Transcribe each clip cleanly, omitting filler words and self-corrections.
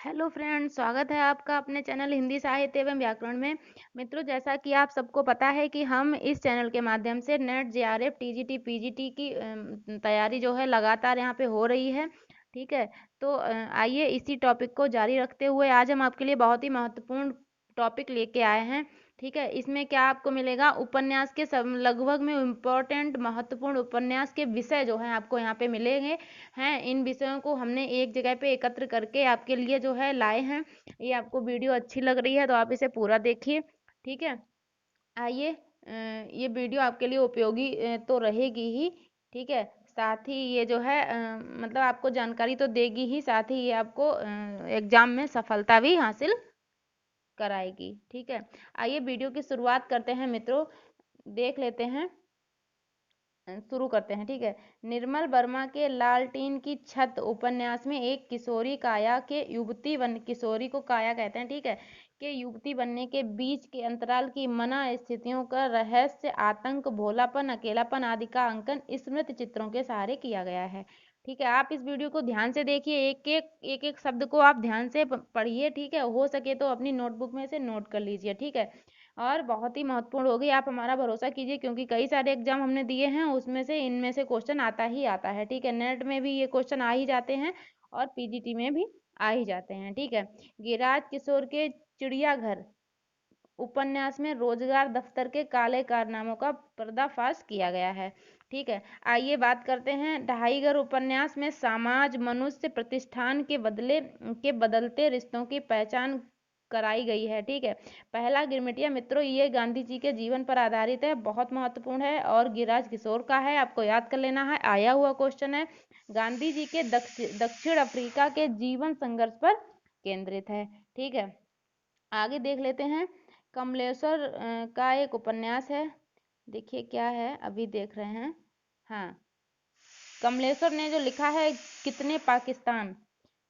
Hello friends, स्वागत है आपका अपने चैनल हिंदी साहित्य एवं व्याकरण में। मित्रों, जैसा कि आप सबको पता है कि हम इस चैनल के माध्यम से नेट जेआरएफ टीजीटी पीजीटी की तैयारी जो है लगातार यहाँ पे हो रही है। ठीक है। तो आइए इसी टॉपिक को जारी रखते हुए आज हम आपके लिए बहुत ही महत्वपूर्ण टॉपिक लेके आए हैं। ठीक है। इसमें क्या आपको मिलेगा, उपन्यास के सब लगभग में इम्पोर्टेंट महत्वपूर्ण उपन्यास के विषय जो हैं आपको यहाँ पे मिलेंगे हैं। इन विषयों को हमने एक जगह पे एकत्र करके आपके लिए जो है लाए हैं। ये आपको वीडियो अच्छी लग रही है तो आप इसे पूरा देखिए। ठीक है। आइए, ये वीडियो आपके लिए उपयोगी तो रहेगी ही। ठीक है। साथ ही ये जो है मतलब आपको जानकारी तो देगी ही, साथ ही ये आपको एग्जाम में सफलता भी हासिल कराएगी। ठीक है। आइए वीडियो की शुरुआत करते हैं मित्रों, देख लेते हैं, शुरू करते हैं। ठीक है। निर्मल वर्मा के लालटीन की छत उपन्यास में एक किशोरी काया के युवती बन किशोरी को काया कहते हैं, ठीक है, के युवती बनने के बीच के अंतराल की मना स्थितियों का रहस्य, आतंक, भोलापन, अकेलापन आदि का अंकन स्मृति चित्रों के सहारे किया गया है। ठीक है। आप इस वीडियो को ध्यान से देखिए, एक एक शब्द को आप ध्यान से पढ़िए। ठीक है। हो सके तो अपनी नोटबुक में से नोट कर लीजिए। ठीक है। और बहुत ही महत्वपूर्ण होगी, आप हमारा भरोसा कीजिए, क्योंकि कई सारे एग्जाम हमने दिए हैं, उसमें से इनमें से क्वेश्चन आता ही आता है। ठीक है। नेट में भी ये क्वेश्चन आ ही जाते हैं और पीजीटी में भी आ ही जाते हैं। ठीक है। गिरिराज किशोर के चिड़ियाघर उपन्यास में रोजगार दफ्तर के काले कारनामों का पर्दाफाश किया गया है। ठीक है। आइए बात करते हैं, ढाईगर उपन्यास में समाज, मनुष्य, प्रतिष्ठान के बदलते रिश्तों की पहचान कराई गई है। ठीक है। पहला गिरमिटिया मित्रों, ये गांधी जी के जीवन पर आधारित है, बहुत महत्वपूर्ण है और गिरिराज किशोर का है, आपको याद कर लेना है, आया हुआ क्वेश्चन है। गांधी जी के दक्षिण अफ्रीका के जीवन संघर्ष पर केंद्रित है। ठीक है। आगे देख लेते हैं, कमलेश्वर का एक उपन्यास है, देखिए क्या है, अभी देख रहे हैं। हाँ, कमलेश्वर ने जो लिखा है कितने पाकिस्तान,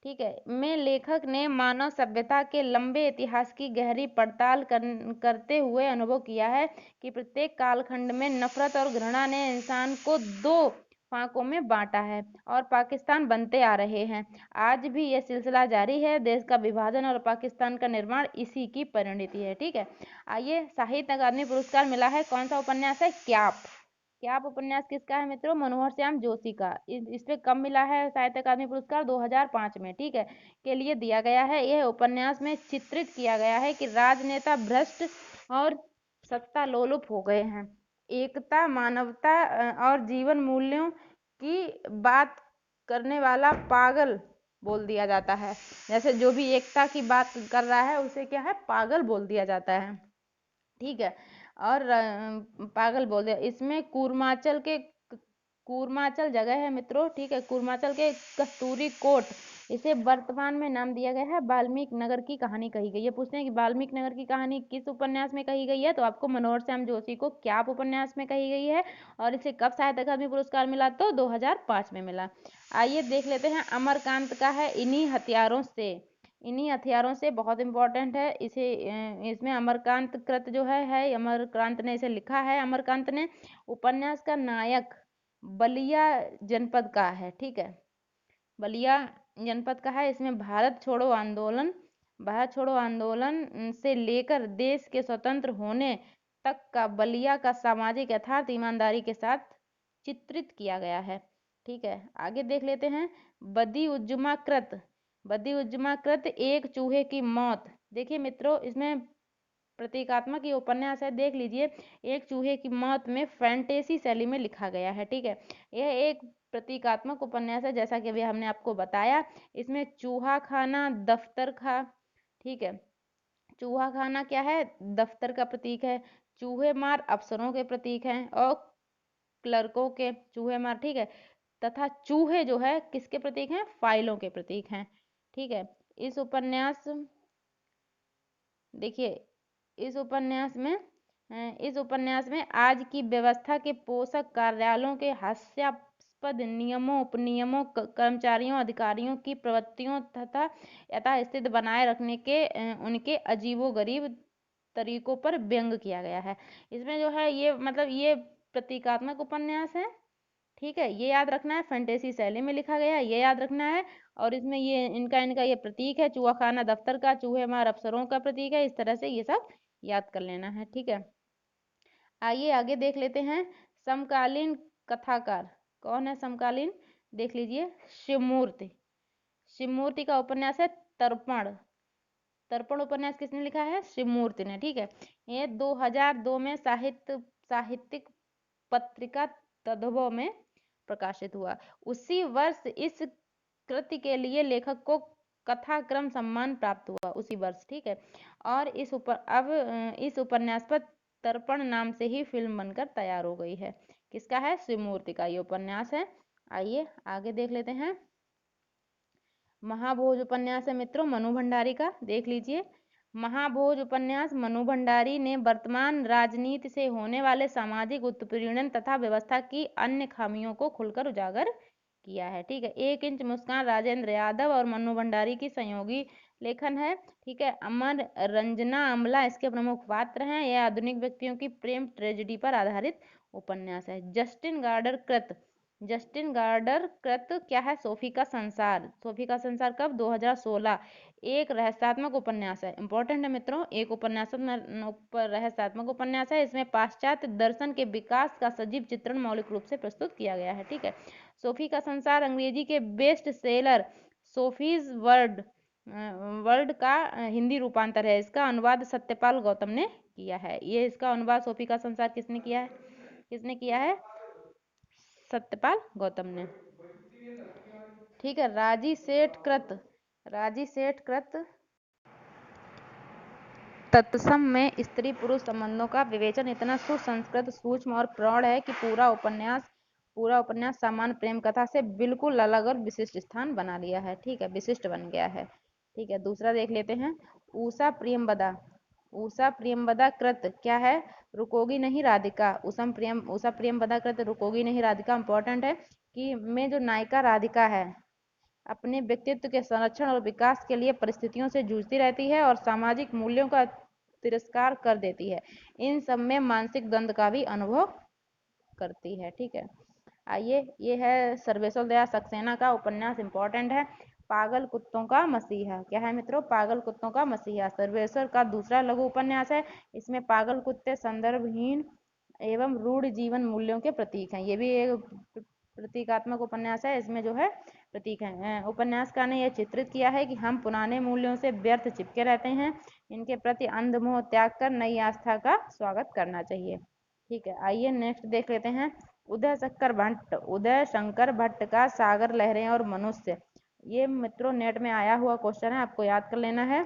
ठीक है, में लेखक ने मानव सभ्यता के लंबे इतिहास की गहरी पड़ताल करते हुए अनुभव किया है कि प्रत्येक कालखंड में नफरत और घृणा ने इंसान को दो फाकों में बांटा है और पाकिस्तान बनते आ रहे हैं। आज भी यह सिलसिला जारी है, देश का विभाजन और पाकिस्तान का निर्माण इसी की परिणति है। ठीक है। आइए, साहित्य अकादमी पुरस्कार मिला है, कौन सा उपन्यास है, क्याप। क्याप उपन्यास किसका है मित्रों, मनोहर श्याम जोशी का। इस पे कब मिला है साहित्य अकादमी पुरस्कार, 2005 में। ठीक है, के लिए दिया गया है। यह उपन्यास में चित्रित किया गया है कि राजनेता भ्रष्ट और सत्ता लोलुप हो गए हैं, एकता, मानवता और जीवन मूल्यों की बात करने वाला पागल बोल दिया जाता है। जैसे जो भी एकता की बात कर रहा है उसे क्या है, पागल बोल दिया जाता है। ठीक है। और पागल बोल दिया। इसमें कूर्माचल जगह है मित्रों। ठीक है। कूर्माचल के कस्तूरी कोट, इसे वर्तमान में नाम दिया गया है, वाल्मीकि नगर की कहानी कही गई है। पूछते हैं कि वाल्मीकि नगर की कहानी किस उपन्यास में कही गई है, तो आपको मनोहर श्याम जोशी को क्याप उपन्यास में कही गई है। और इसे कब साहित्य अकादमी पुरस्कार मिला, तो 2005 में मिला। आइए देख लेते हैं, अमरकांत का है इन्हीं हथियारों से, बहुत इंपॉर्टेंट है इसे। इसमें अमरकांत कृत जो है अमरकांत ने इसे लिखा है। अमरकांत ने उपन्यास का नायक बलिया जनपद का है। ठीक है, बलिया जनपद का है। इसमें भारत छोड़ो आंदोलन से लेकर देश के स्वतंत्र होने तक का बलिया का सामाजिक यथार्थ ईमानदारी के साथ चित्रित किया गया है। ठीक है। आगे देख लेते हैं, बदी उज्जमा कृत एक चूहे की मौत। देखिए मित्रों, इसमें प्रतीकात्मक ये उपन्यास है, देख लीजिए। एक चूहे की मौत में फैंटेसी शैली में लिखा गया है। ठीक है। यह एक प्रतीकात्मक उपन्यास है, जैसा कि अभी हमने आपको बताया। इसमें चूहा खाना, दफ्तर खा, ठीक है, चूहा खाना क्या है, दफ्तर का प्रतीक है। चूहे मार अफसरों के प्रतीक हैं और क्लर्कों के चूहे मार, ठीक है, तथा चूहे जो है किसके प्रतीक हैं, फाइलों के प्रतीक हैं। ठीक है। इस उपन्यास देखिए, इस उपन्यास में आज की व्यवस्था के पोषक कार्यालयों के हास्यास्पद नियमों, उपनियमों, कर्मचारियों, अधिकारियों की प्रवृत्तियों तथा यथास्थिति बनाए रखने के उनके अजीबोगरीब तरीकों पर व्यंग किया गया है। इसमें जो है ये मतलब ये प्रतीकात्मक उपन्यास है। ठीक है, ये याद रखना है, फैंटेसी शैली में लिखा गया है, ये याद रखना है। और इसमें ये इनका इनका ये प्रतीक है चूहा खाना दफ्तर का, चूहे मार अफसरों का प्रतीक है। इस तरह से ये सब याद कर लेना है, ठीक है। आइए आगे देख लेते हैं। समकालीन कथाकार कौन है? समकालीन देख लीजिए, शिवमूर्ति। शिवमूर्ति का उपन्यास है तर्पण। तर्पण उपन्यास किसने लिखा है? शिवमूर्ति ने, ठीक है। ये 2002 में साहित्यिक पत्रिका तद्भव में प्रकाशित हुआ। उसी वर्ष इस कृति के लिए लेखक को कथाक्रम सम्मान प्राप्त हुआ, उसी वर्ष, ठीक है। और इस उपन्यास पर तर्पण नाम से ही फिल्म बनकर तैयार हो गई है। किसका है? शिवमूर्ति का ये उपन्यास है। आइए आगे देख लेते हैं। महाभोज उपन्यास है मित्रों मनु भंडारी का, देख लीजिए। महाभोज उपन्यास मनु भंडारी ने वर्तमान राजनीति से होने वाले सामाजिक उत्पीड़न तथा व्यवस्था की अन्य खामियों को खुलकर उजागर किया है, ठीक है। 1 इंच मुस्कान राजेंद्र यादव और मनु भंडारी की संयोगी लेखन है, ठीक है। अमर रंजना अमला इसके प्रमुख पात्र हैं। यह आधुनिक व्यक्तियों की प्रेम ट्रेजेडी पर आधारित उपन्यास है। जस्टिन गार्डर कृत क्या है? सोफी का संसार। सोफी का संसार कब? 2016। एक रहस्यात्मक उपन्यास है, इंपॉर्टेंट है मित्रों। एक रहस्यात्मक उपन्यास है। इसमें पाश्चात्य दर्शन के विकास का सजीव चित्रण मौलिक रूप से प्रस्तुत किया गया है, ठीक है। सोफी का संसार अंग्रेजी के बेस्ट सेलर सोफीज वर्ल्ड का हिंदी रूपांतर है। इसका अनुवाद सत्यपाल गौतम ने किया है। ये इसका अनुवाद सोफी का संसार किसने किया है? किसने किया है? सत्यपाल गौतम ने, ठीक है। राजी सेठ कृत तत्सम में स्त्री पुरुष संबंधों का विवेचन इतना सुसंस्कृत, सूक्ष्म और प्रौढ़ है कि पूरा उपन्यास सामान्य प्रेम कथा से बिल्कुल अलग और विशिष्ट स्थान बना लिया है, ठीक है। विशिष्ट बन गया है, ठीक है। दूसरा देख लेते हैं। ऊषा प्रियमवदा कृत क्या है? रुकोगी नहीं राधिका। ऊषा प्रियमवदा कृत रुकोगी नहीं राधिका इंपॉर्टेंट है कि में जो नायिका राधिका है अपने व्यक्तित्व के संरक्षण और विकास के लिए परिस्थितियों से जूझती रहती है और सामाजिक मूल्यों का तिरस्कार कर देती है। इन सब में मानसिक द्वंद्व का भी अनुभव करती है, ठीक है। आइए, ये है सर्वेश्वर दयाल सक्सेना का उपन्यास, इंपॉर्टेंट है। पागल कुत्तों का मसीहा। क्या है मित्रों? पागल कुत्तों का मसीहा सर्वेश्वर का दूसरा लघु उपन्यास है। इसमें पागल कुत्ते संदर्भहीन एवं रूढ़ जीवन मूल्यों के प्रतीक हैं। ये भी एक प्रतीकात्मक उपन्यास है। इसमें जो है प्रतीक है। उपन्यासकार ने यह चित्रित किया है कि हम पुराने मूल्यों से व्यर्थ चिपके रहते हैं, इनके प्रति अंधमोह त्याग कर नई आस्था का स्वागत करना चाहिए, ठीक है। आइए नेक्स्ट देख लेते हैं। उदय शंकर भट्ट का सागर लहरें और मनुष्य। ये मित्रों नेट में आया हुआ क्वेश्चन है, आपको याद कर लेना है।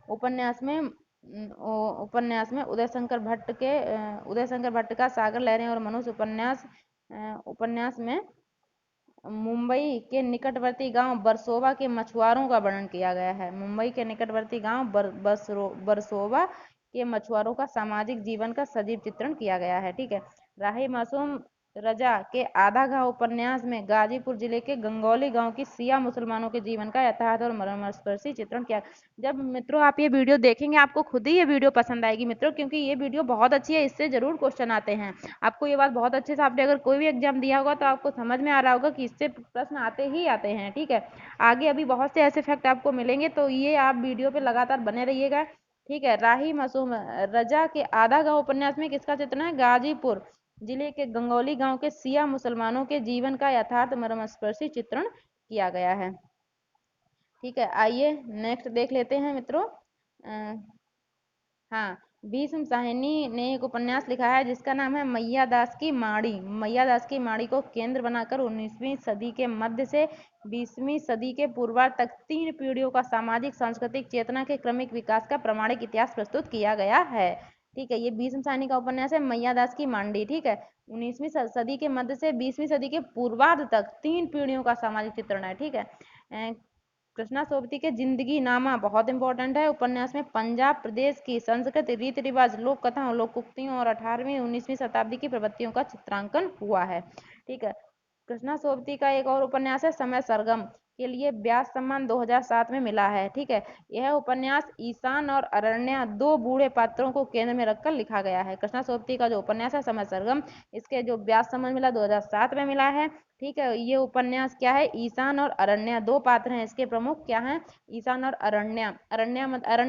उपन्यास में उदय शंकर भट्ट का सागर लहरें और मनुष्य उपन्यास में मुंबई के निकटवर्ती गांव बरसोवा के मछुआरों का वर्णन किया गया है। मुंबई के निकटवर्ती गांव बरसोवा के मछुआरों का सामाजिक जीवन का सजीव चित्रण किया गया है, ठीक है। राही मासूम रजा के आधा गांव उपन्यास में गाजीपुर जिले के गंगौली गांव की सिया मुसलमानों के जीवन का यथार्थ और मर्मस्पर्शी चित्रण किया। जब मित्रों आप ये वीडियो देखेंगे आपको खुद ही ये वीडियो पसंद आएगी मित्रों, क्योंकि ये वीडियो बहुत अच्छी है। इससे जरूर क्वेश्चन आते हैं। आपको ये बात बहुत अच्छे से, आपने अगर कोई भी एग्जाम दिया होगा तो आपको समझ में आ रहा होगा कि इससे प्रश्न आते ही आते हैं, ठीक है। आगे अभी बहुत से ऐसे फैक्ट आपको मिलेंगे, तो ये आप वीडियो पे लगातार बने रहिएगा, ठीक है। राही मासूम रजा के आधा गांव उपन्यास में किसका चित्रण है? गाजीपुर जिले के गंगौली गांव के सिया मुसलमानों के जीवन का यथार्थ मर्मस्पर्शी चित्रण किया गया है, ठीक है। आइए नेक्स्ट देख लेते हैं मित्रों। हाँ, भीष्म साहनी ने एक उपन्यास लिखा है जिसका नाम है मैया दास की माड़ी। मैया दास की माड़ी को केंद्र बनाकर 19वीं सदी के मध्य से 20वीं सदी के पूर्वार्ध तक 3 पीढ़ियों का सामाजिक सांस्कृतिक चेतना के क्रमिक विकास का प्रामाणिक इतिहास प्रस्तुत किया गया है, ठीक है। ये भीष्म साहनी का उपन्यास है मैया दास की मांडी, ठीक है। 19वीं सदी के मध्य से 20वीं सदी के पूर्वार्ध तक 3 पीढ़ियों का सामाजिक चित्रण है, ठीक है। कृष्णा सोबती के जिंदगी नामा बहुत इंपॉर्टेंट है। उपन्यास में पंजाब प्रदेश की संस्कृति, रीति रिवाज, लोक कथाओं, लोकोक्तियों और 18वीं 19वीं शताब्दी की प्रवृत्तियों का चित्रांकन हुआ है, ठीक है। कृष्णा सोबती का एक और उपन्यास है समय सरगम के लिए व्यास सम्मान 2007 में मिला है, ठीक है। यह उपन्यास ईशान और अरण्या 2 बूढ़े पात्रों को केंद्र में रखकर लिखा गया है। कृष्णा सोबती का जो उपन्यास है समय सरगम, इसके जो व्यास सम्मान मिला 2007 में मिला है। ठीक है। ये उपन्यास क्या है, ईशान और अरण्या दो पात्र हैं इसके प्रमुख, क्या हैं, ईशान और अरण्या। अरण्य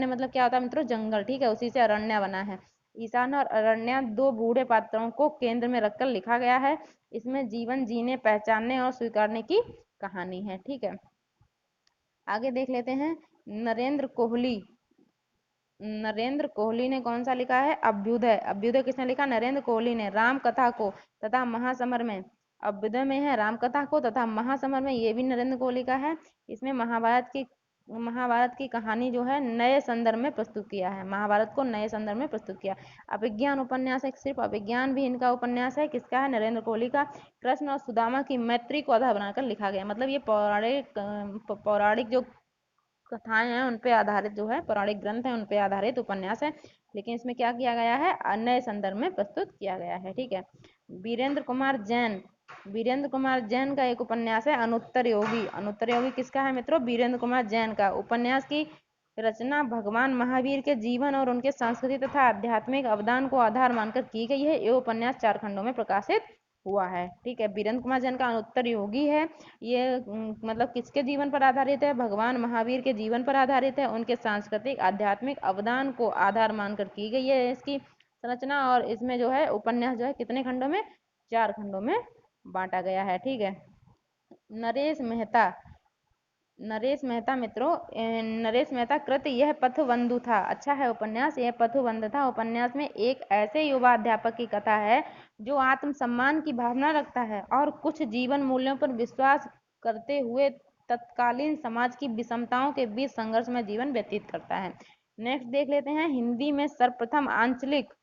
मतलब क्या होता है मित्रों, जंगल, ठीक है, उसी से अरण्या बना है। ईशान और अरण्या दो बूढ़े पात्रों को केंद्र में रखकर लिखा गया है। इसमें जीवन जीने, पहचानने और स्वीकारने की कहानी है। ठीक है, आगे देख लेते हैं। नरेंद्र कोहली, नरेंद्र कोहली ने कौन सा लिखा है, अभ्युदय। अभ्युदय किसने लिखा, नरेंद्र कोहली ने। राम कथा को तथा महासमर में, अभ्युदय में है राम कथा को तथा महासमर में, ये भी नरेंद्र कोहली का है। इसमें महाभारत की कहानी जो है नए संदर्भ में प्रस्तुत किया है, महाभारत को नए संदर्भ में प्रस्तुत किया। अभिज्ञान उपन्यास है, सिर्फ अभिज्ञान भी इनका उपन्यास है, किसका है, नरेंद्र कोहली का। कृष्ण और सुदामा की मैत्री को आधार बनाकर लिखा गया, मतलब ये पौराणिक जो कथाएं हैं उन पे आधारित जो है, पौराणिक ग्रंथ है उन पे आधारित उपन्यास है, लेकिन इसमें क्या किया गया है, नए संदर्भ में प्रस्तुत किया गया है। ठीक है। वीरेंद्र कुमार जैन, वीरेंद्र कुमार जैन का एक उपन्यास है अनुत्तर योगी। अनुत्तर योगी किसका है मित्रों, वीरेंद्र कुमार जैन का। उपन्यास की रचना भगवान महावीर के जीवन और उनके सांस्कृतिक तथा आध्यात्मिक अवदान को आधार मानकर की गई है। ये उपन्यास 4 खंडों में प्रकाशित हुआ है। ठीक है, वीरेंद्र कुमार जैन का अनुत्तर योगी है। ये मतलब किसके जीवन पर आधारित है, भगवान महावीर के जीवन पर आधारित है, उनके सांस्कृतिक आध्यात्मिक अवदान को आधार मानकर की गई है इसकी संरचना। और इसमें जो है उपन्यास जो है कितने खंडों में, 4 खंडों में बांटा गया है। ठीक है। नरेश मेहता, नरेश मेहता मित्रों, नरेश मेहता कृत यह पथबंधु था। अच्छा है उपन्यास, यह पथबंध था। उपन्यास में एक ऐसे युवा अध्यापक की कथा है जो आत्मसम्मान की भावना रखता है और कुछ जीवन मूल्यों पर विश्वास करते हुए तत्कालीन समाज की विषमताओं के बीच संघर्ष में जीवन व्यतीत करता है। नेक्स्ट देख लेते हैं। हिंदी में सर्वप्रथम आंचलिक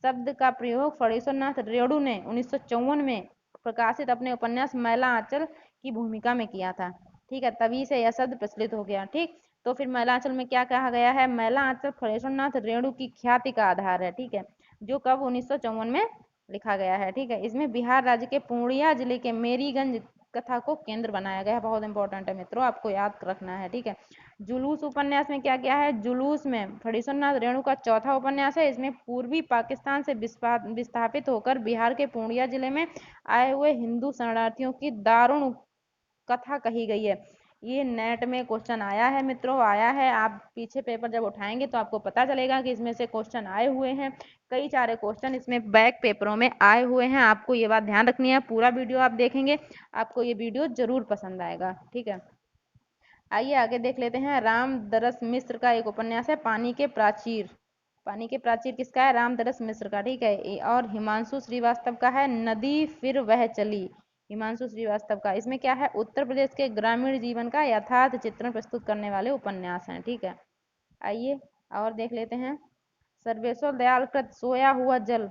शब्द का प्रयोग फणीश्वरनाथ रेणु ने 1954 में प्रकाशित अपने उपन्यास मैला आंचल की भूमिका में किया था। ठीक है, तभी से यह शब्द प्रचलित हो गया। ठीक, तो फिर मैला आंचल में क्या कहा गया है, मैला आंचल फणीश्वरनाथ रेणु की ख्याति का आधार है। ठीक है, जो कब 1954 में लिखा गया है। ठीक है, इसमें बिहार राज्य के पूर्णिया जिले के मेरीगंज कथा को केंद्र बनाया गया है। बहुत इंपॉर्टेंट है मित्रों, आपको याद रखना है। ठीक है, जुलूस उपन्यास में क्या क्या है, जुलूस में फणीश्वरनाथ रेणु का चौथा उपन्यास है। इसमें पूर्वी पाकिस्तान से विस्थापित होकर बिहार के पूर्णिया जिले में आए हुए हिंदू शरणार्थियों की दारुण कथा कही गई है। ये नेट में क्वेश्चन आया है मित्रों, आया है। आप पीछे पेपर जब उठाएंगे तो आपको पता चलेगा कि इसमें से क्वेश्चन आए हुए हैं। कई सारे क्वेश्चन इसमें बैक पेपरों में आए हुए हैं, आपको ये बात ध्यान रखनी है। पूरा वीडियो आप देखेंगे, आपको ये वीडियो जरूर पसंद आएगा। ठीक है, आइए आगे देख लेते हैं। रामदरस मिश्र का एक उपन्यास है पानी के प्राचीर। पानी के प्राचीर किसका है, रामदरस मिश्र का। ठीक है, और हिमांशु श्रीवास्तव का है नदी फिर वह चली। हिमांशु श्रीवास्तव का, इसमें क्या है, उत्तर प्रदेश के ग्रामीण जीवन का यथार्थ चित्रण प्रस्तुत करने वाले उपन्यास हैं। ठीक है, आइए और देख लेते हैं। सर्वेश्वर दयाल कृत सोया हुआ जल,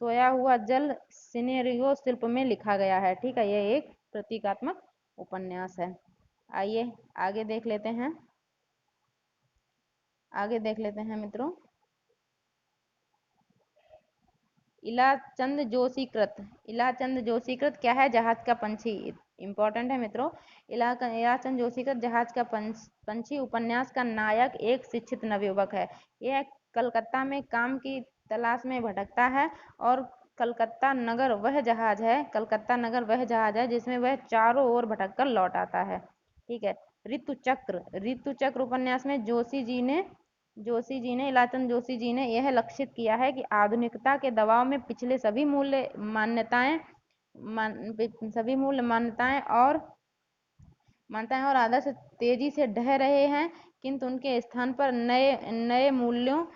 सोया हुआ जल सिनेरियो शिल्प में लिखा गया है। ठीक है, यह एक प्रतीकात्मक उपन्यास है। आइए आगे देख लेते हैं, आगे देख लेते हैं मित्रों। इलाचंद जोशी कृत, इलाचंद जोशी कृत क्या है, जहाज का पंछी। इंपॉर्टेंट है मित्रों। इलाचंद जोशी कृत जहाज का पंछी उपन्यास का नायक एक शिक्षित नवयुवक है। यह कलकत्ता में काम की तलाश में भटकता है और कलकत्ता नगर वह जहाज है, कलकत्ता नगर वह जहाज है जिसमें वह चारों ओर भटककर लौट आता है। ठीक है, ऋतु चक्र, ऋतु चक्र उपन्यास में इलाचंद जोशी जी ने यह लक्षित किया है कि आधुनिकता के दबाव में पिछले सभी मूल्य मान्यताएं और आदर्श तेजी से ढह रहे हैं, किंतु उनके स्थान पर नए नए मूल्यों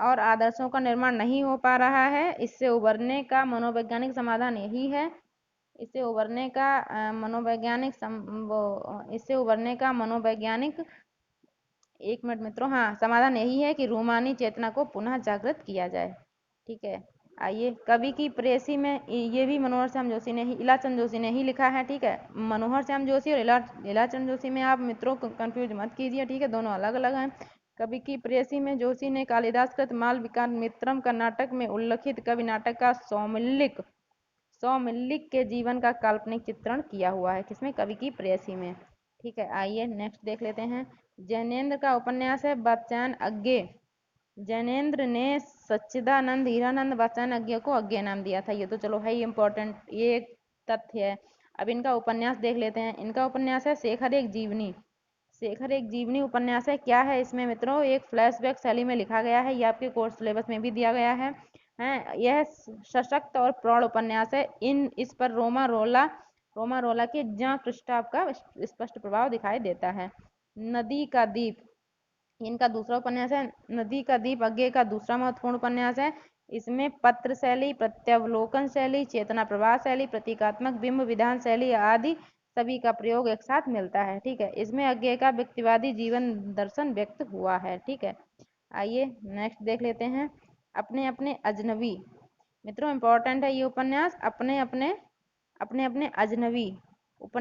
और आदर्शों का निर्माण नहीं हो पा रहा है। इससे उबरने का मनोवैज्ञानिक समाधान यही है, इससे उबरने का इससे उबरने का मनोवैज्ञानिक, एक मिनट मित्रों, हाँ, समाधान यही है कि रूमानी चेतना को पुनः जागृत किया जाए। ठीक है, आइए। कवि की प्रेयसी में ये भी मनोहर श्याम जोशी ने ही, इलाचंद जोशी ने ही लिखा है। ठीक है, मनोहर श्याम जोशी और इलाचंद जोशी में आप मित्रों को कंफ्यूज मत कीजिए। ठीक है, दोनों अलग अलग हैं। कवि की प्रेयसी में जोशी ने कालिदास कृत मालविका मित्रम कर्नाटक में उल्लिखित कवि नाटक का सौमिल्लिक के जीवन का काल्पनिक चित्रण किया हुआ है। किसमें, कवि की प्रेयसी में। ठीक है, आइए नेक्स्ट देख लेते हैं। जैनेन्द्र का उपन्यास है वात्स्यायन अज्ञे। जैनेन्द्र ने सच्चिदानंद हीरानंद वात्स्यायन अज्ञे को अज्ञे नाम दिया था। ये तो चलो है ही इम्पोर्टेंट, ये एक तथ्य है। अब इनका उपन्यास देख लेते हैं। इनका उपन्यास है शेखर एक जीवनी। शेखर एक जीवनी उपन्यास है। क्या है इसमें मित्रों, एक फ्लैशबैक शैली में लिखा गया है। ये आपके कोर्स सिलेबस में भी दिया गया है। यह सशक्त और प्रौढ़ उपन्यास है। इस पर रोमा रोला के जॉन क्रिस्टॉफ का स्पष्ट प्रभाव दिखाई देता है। नदी का दीप इनका दूसरा उपन्यास है। नदी का दीप अज्ञे का दूसरा महत्वपूर्ण उपन्यास है। इसमें पत्र शैली, प्रत्यावलोकन शैली, चेतना प्रवाह शैली, प्रतीकात्मक बिंब विधान शैली आदि सभी का प्रयोग एक साथ मिलता है। ठीक है, इसमें अज्ञे का व्यक्तिवादी जीवन दर्शन व्यक्त हुआ है। ठीक है, आइए नेक्स्ट देख लेते हैं। अपने अपने अजनबी। मित्रों इंपॉर्टेंट है ये उपन्यास। अपने अपने अपने अपने अजनबी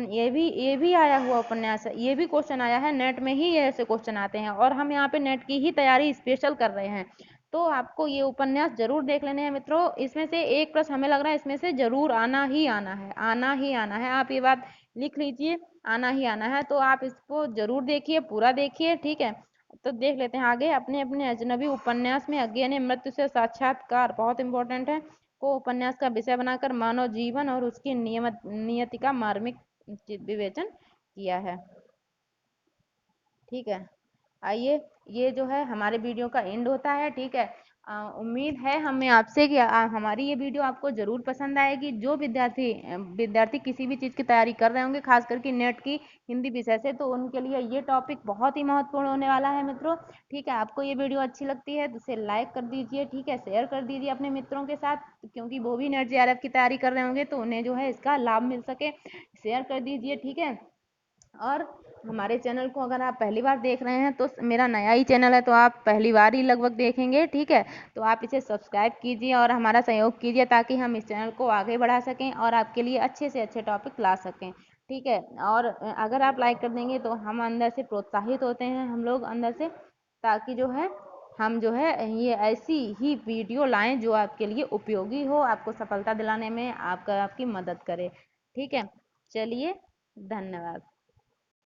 ये भी आया हुआ उपन्यास है। ये भी क्वेश्चन आया है नेट में ही, ये ऐसे क्वेश्चन आते हैं और हम यहाँ पे नेट की ही तैयारी स्पेशल कर रहे हैं। तो आपको ये उपन्यास जरूर देख लेने हैं मित्रों। इसमें से एक प्रश्न हमें लग रहा है इसमें से जरूर आना ही आना है, आना ही आना है। आप ये बात लिख लीजिए, आना ही आना है। तो आप इसको जरूर देखिए, पूरा देखिए। ठीक है, तो देख लेते हैं आगे। अपने अपने अजनबी उपन्यास में अज्ञे ने मृत्यु से साक्षात्कार, बहुत इंपॉर्टेंट है, को उपन्यास का विषय बनाकर मानव जीवन और उसकी नियति का मार्मिक विवेचन किया है। ठीक है, आइए ये जो है हमारे वीडियो का एंड होता है। ठीक है, उम्मीद है हमें आपसे कि हमारी ये वीडियो आपको ज़रूर पसंद आएगी। जो विद्यार्थी किसी भी चीज़ की तैयारी कर रहे होंगे, खास करके नेट की हिंदी विषय से, तो उनके लिए ये टॉपिक बहुत ही महत्वपूर्ण होने वाला है मित्रों। ठीक है, आपको ये वीडियो अच्छी लगती है तो इसे लाइक कर दीजिए। ठीक है, शेयर कर दीजिए अपने मित्रों के साथ, क्योंकि वो भी नेट जेआरएफ की तैयारी कर रहे होंगे तो उन्हें जो है इसका लाभ मिल सके। शेयर कर दीजिए। ठीक है, और हमारे चैनल को अगर आप पहली बार देख रहे हैं तो मेरा नया ही चैनल है तो आप पहली बार ही लगभग देखेंगे। ठीक है, तो आप इसे सब्सक्राइब कीजिए और हमारा सहयोग कीजिए ताकि हम इस चैनल को आगे बढ़ा सकें और आपके लिए अच्छे से अच्छे टॉपिक ला सकें। ठीक है, और अगर आप लाइक कर देंगे तो हम अंदर से प्रोत्साहित होते हैं, हम लोग अंदर से, ताकि जो है हम जो है ये ऐसी ही वीडियो लाएं जो आपके लिए उपयोगी हो, आपको सफलता दिलाने में आपकी मदद करे। ठीक है, चलिए, धन्यवाद।